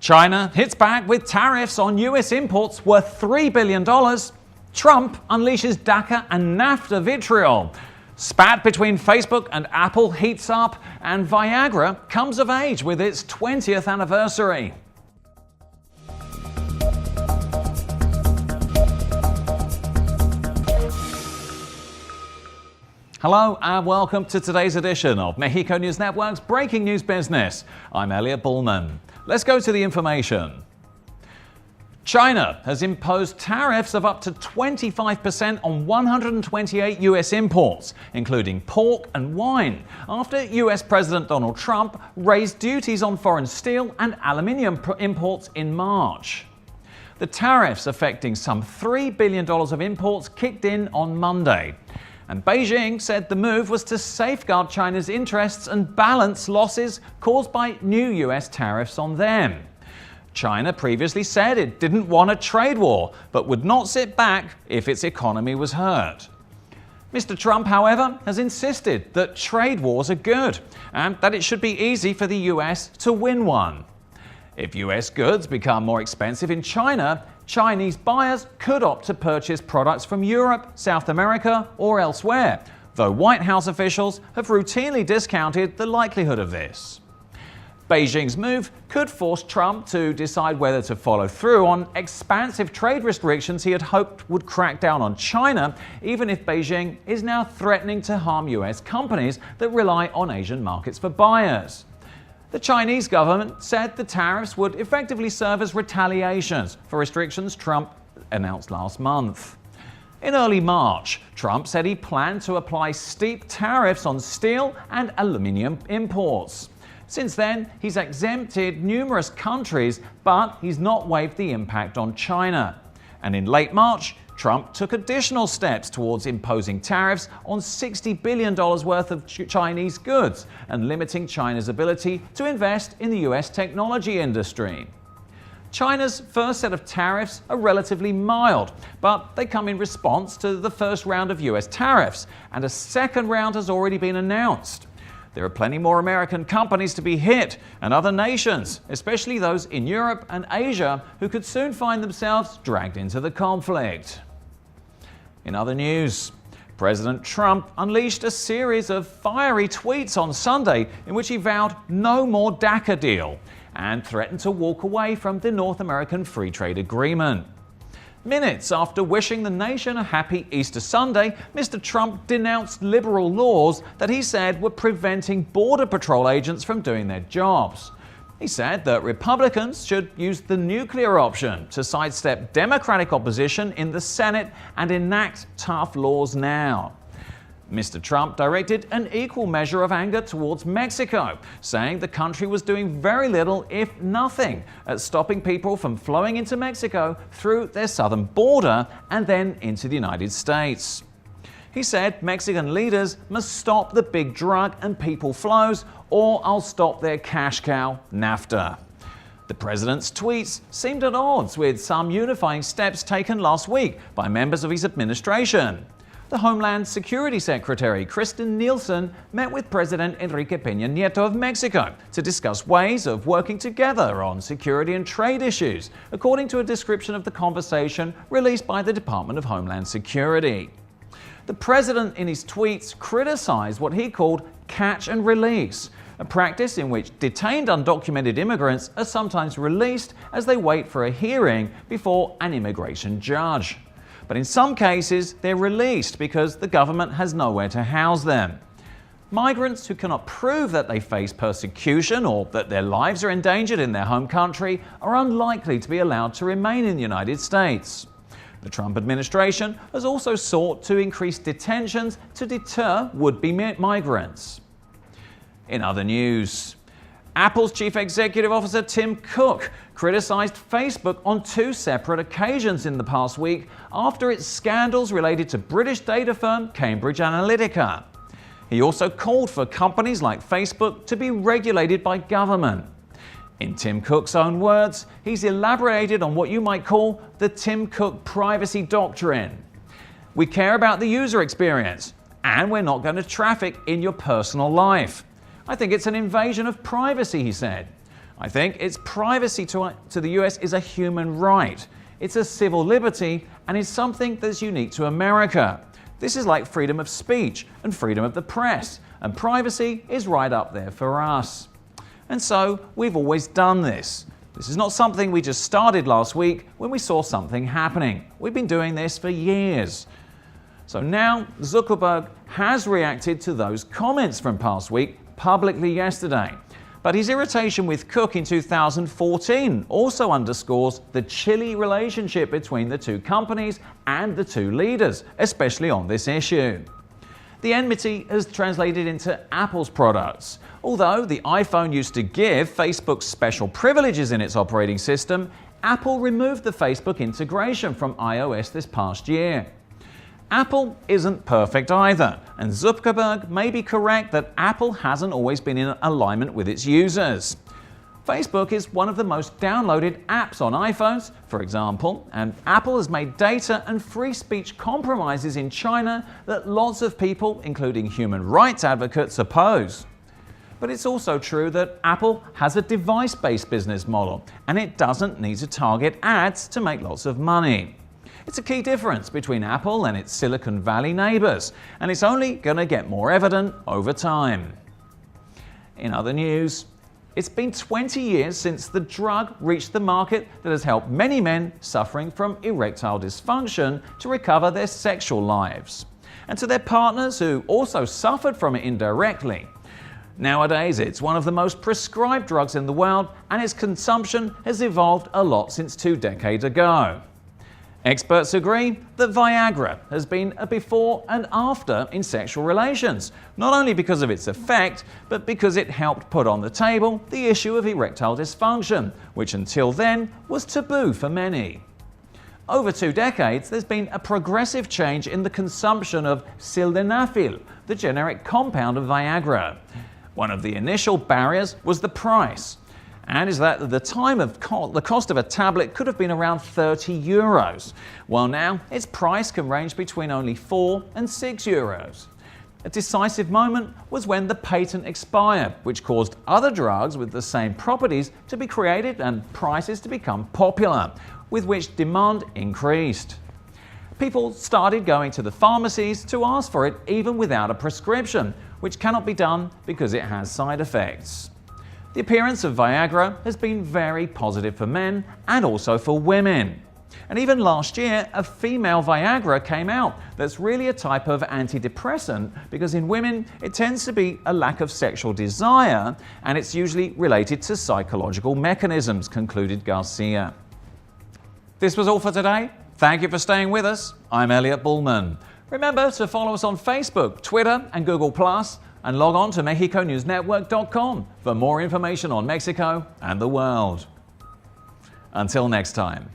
China hits back with tariffs on US imports worth $3 billion. Trump unleashes DACA and NAFTA vitriol. Spat between Facebook and Apple heats up, and Viagra comes of age with its 20th anniversary. Hello and welcome to today's edition of Mexico News Network's Breaking News Business. I'm Elliot Bullman. Let's go to the information. China has imposed tariffs of up to 25% on 128 US imports, including pork and wine, after US President Donald Trump raised duties on foreign steel and aluminium imports in March. The tariffs affecting some $3 billion of imports kicked in on Monday. And Beijing said the move was to safeguard China's interests and balance losses caused by new US tariffs on them. China previously said it didn't want a trade war, but would not sit back if its economy was hurt. Mr. Trump, however, has insisted that trade wars are good and that it should be easy for the US to win one. If US goods become more expensive in China, Chinese buyers could opt to purchase products from Europe, South America, or elsewhere, though White House officials have routinely discounted the likelihood of this. Beijing's move could force Trump to decide whether to follow through on expansive trade restrictions he had hoped would crack down on China, even if Beijing is now threatening to harm US companies that rely on Asian markets for buyers. The Chinese government said the tariffs would effectively serve as retaliations for restrictions Trump announced last month. In early March, Trump said he planned to apply steep tariffs on steel and aluminium imports. Since then, he's exempted numerous countries, but he's not waived the impact on China. And in late March, Trump took additional steps towards imposing tariffs on $60 billion worth of Chinese goods and limiting China's ability to invest in the US technology industry. China's first set of tariffs are relatively mild, but they come in response to the first round of US tariffs, and a second round has already been announced. There are plenty more American companies to be hit, and other nations, especially those in Europe and Asia, who could soon find themselves dragged into the conflict. In other news, President Trump unleashed a series of fiery tweets on Sunday in which he vowed no more DACA deal and threatened to walk away from the North American Free Trade Agreement. Minutes after wishing the nation a happy Easter Sunday, Mr. Trump denounced liberal laws that he said were preventing Border Patrol agents from doing their jobs. He said that Republicans should use the nuclear option to sidestep Democratic opposition in the Senate and enact tough laws now. Mr. Trump directed an equal measure of anger towards Mexico, saying the country was doing very little, if nothing, at stopping people from flowing into Mexico through their southern border and then into the United States. He said Mexican leaders must stop the big drug and people flows, or I'll stop their cash cow, NAFTA. The president's tweets seemed at odds with some unifying steps taken last week by members of his administration. The Homeland Security Secretary, Kristen Nielsen, met with President Enrique Peña Nieto of Mexico to discuss ways of working together on security and trade issues, according to a description of the conversation released by the Department of Homeland Security. The president in his tweets criticized what he called catch and release, a practice in which detained undocumented immigrants are sometimes released as they wait for a hearing before an immigration judge. But in some cases, they're released because the government has nowhere to house them. Migrants who cannot prove that they face persecution or that their lives are endangered in their home country are unlikely to be allowed to remain in the United States. The Trump administration has also sought to increase detentions to deter would-be migrants. In other news, Apple's chief executive officer Tim Cook criticized Facebook on two separate occasions in the past week after its scandals related to British data firm Cambridge Analytica. He also called for companies like Facebook to be regulated by government. In Tim Cook's own words, he's elaborated on what you might call the Tim Cook privacy doctrine. We care about the user experience, and we're not going to traffic in your personal life. I think it's an invasion of privacy, he said. I think its privacy to the US is a human right. It's a civil liberty and is something that's unique to America. This is like freedom of speech and freedom of the press, and privacy is right up there for us. And so we've always done this. This is not something we just started last week when we saw something happening. We've been doing this for years. So now Zuckerberg has reacted to those comments from past week publicly yesterday. But his irritation with Cook in 2014 also underscores the chilly relationship between the two companies and the two leaders, especially on this issue. The enmity has translated into Apple's products. Although the iPhone used to give Facebook special privileges in its operating system, Apple removed the Facebook integration from iOS this past year. Apple isn't perfect either, and Zuckerberg may be correct that Apple hasn't always been in alignment with its users. Facebook is one of the most downloaded apps on iPhones, for example, and Apple has made data and free speech compromises in China that lots of people, including human rights advocates, oppose. But it's also true that Apple has a device-based business model, and it doesn't need to target ads to make lots of money. It's a key difference between Apple and its Silicon Valley neighbors, and it's only going to get more evident over time. In other news, it's been 20 years since the drug reached the market that has helped many men suffering from erectile dysfunction to recover their sexual lives, and to their partners who also suffered from it indirectly. Nowadays, it's one of the most prescribed drugs in the world, and its consumption has evolved a lot since 2 decades ago. Experts agree that Viagra has been a before and after in sexual relations, not only because of its effect, but because it helped put on the table the issue of erectile dysfunction, which until then was taboo for many. Over 2 decades, there's been a progressive change in the consumption of sildenafil, the generic compound of Viagra. One of the initial barriers was the price, and is that at the time the cost of a tablet could have been around €30, while now its price can range between only €4 and €6. A decisive moment was when the patent expired, which caused other drugs with the same properties to be created and prices to become popular, with which demand increased. People started going to the pharmacies to ask for it even without a prescription, which cannot be done because it has side effects. The appearance of Viagra has been very positive for men and also for women. And even last year, a female Viagra came out that's really a type of antidepressant because in women it tends to be a lack of sexual desire and it's usually related to psychological mechanisms, concluded Garcia. This was all for today. Thank you for staying with us. I'm Elliot Bullman. Remember to follow us on Facebook, Twitter and Google+, and log on to MexicoNewsNetwork.com for more information on Mexico and the world. Until next time.